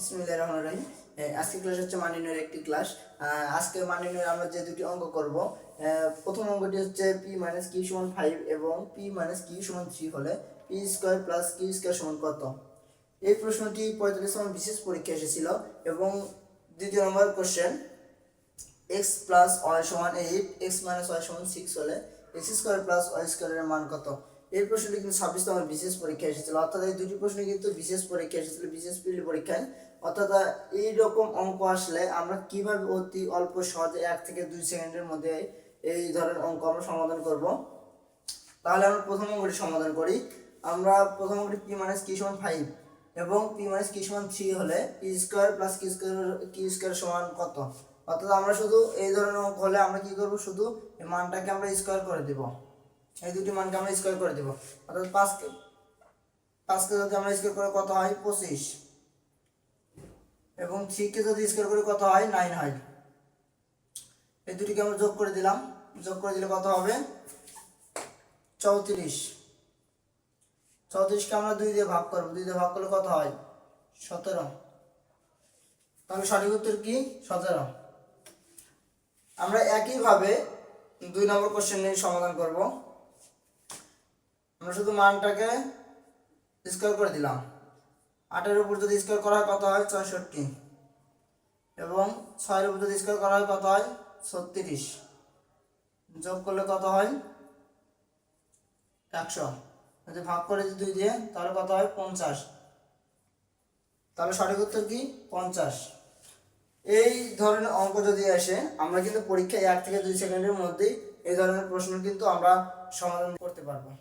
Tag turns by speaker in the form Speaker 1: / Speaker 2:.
Speaker 1: বিসমিল্লাহির রহমানির রহিম। আজকে ক্লাস হচ্ছে মান নির্ণয়ের একটি ক্লাস। আজকে মান নির্ণয়ের আমরা যে দুটি অঙ্ক করব, প্রথম অঙ্কটি হচ্ছে p - q = 5 এবং p - q = 3 হলে p² + q² = কত। এই প্রশ্নটি 45তম বিশেষ পরীক্ষায় এসেছিল এবং দ্বিতীয় নম্বর question x + y = 8 x - y = 6 হলে x² + y² এর মান কত। এই প্রশ্নটি কিন্তু 26তম বিশেষ পরীক্ষায় এসেছিল, অর্থাৎ এই দুটি প্রশ্ন কিন্তু বিশেষ পরীক্ষায় এসেছিল, বিশেষ পিএল পরীক্ষায়। অর্থাৎ এই রকম অঙ্ক আসলে আমরা কিভাবে অতি অল্প সহজে 1 থেকে 2 সেকেন্ডের মধ্যে এই ধরনের অঙ্ক আমরা সমাধান করব। তাহলে আমরা প্রথম অঙ্কটি সমাধান করি। আমরা প্রথম অঙ্কটি p - q = 5 এবং p - q = 3 হলে p² + q² = কত। অর্থাৎ আমরা শুধু এই ধরনের অঙ্ক হলে আমরা কি করব, শুধু এই মানটাকে আমরা স্কয়ার করে দেব, এই দুটি মানকে আমরা স্কয়ার করে দেব। অর্থাৎ 5 কে যদি আমরা স্কয়ার করে কত হয় 25 এবং 3 কে যদি স্কয়ার করে কত হয় 9 হয়। এই দুটিকে আমরা যোগ করে দিলাম, যোগ করে দিলে কত হবে 34। 34 কে আমরা 2 দিয়ে ভাগ করব, 2 দিয়ে ভাগ করলে কত হয় 17। তাহলে সঠিক উত্তর কি 17। আমরা একই ভাবে 2 নম্বর কোশ্চেনের সমাধান করব। আমরা শুধু মানটাকে স্কয়ার করে দিলাম, 8 এর উপর যদি স্কয়ার করা হয় কত হয় 64 এবং 6 এর উপর যদি স্কয়ার করা হয় কত হয় 36, যোগ করলে কত হয় 100, যদি ভাগ করে দিই 2 দিয়ে তাহলে কত হয় 50। তাহলে সঠিক উত্তর কি 50। এই ধরনের অঙ্ক যদি আসে আমরা কিন্তু পরীক্ষায় 1 থেকে 2 সেকেন্ডের মধ্যেই এই ধরনের প্রশ্ন কিন্তু আমরা সমাধান করতে পারবো।